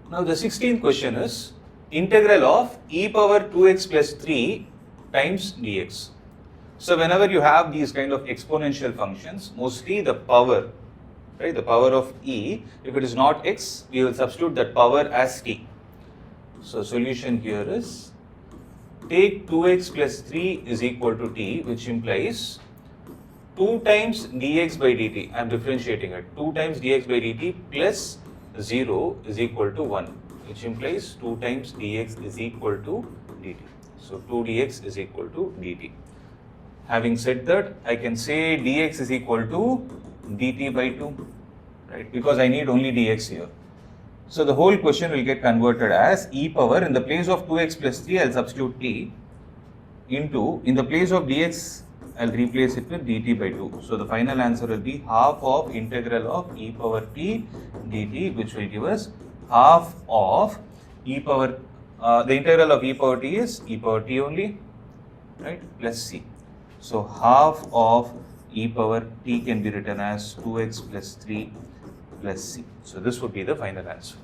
Now the 16th question is integral of e power 2x plus 3 times dx. So whenever you have these kind of exponential functions, mostly the power, right, the power of e, if it is not x, we will substitute that power as t. So solution here is take 2x plus 3 is equal to t, which implies 2 times dx by dt. I am differentiating it. 2 times dx by dt plus 0 is equal to 1, which implies 2 times dx is equal to dt. So 2 dx is equal to dt. Having said that, I can say dx is equal to dt by 2, right? Because I need only dx here. So the whole question will get converted as e power, in the place of 2x plus 3, I will substitute t, into, in the place of dx, I will replace it with dt by 2. So the final answer will be half of integral of e power t dt, which will give us half of e power, the integral of e power t is e power t only, right, plus c. So half of e power t can be written as 2x plus 3 plus c. So this would be the final answer.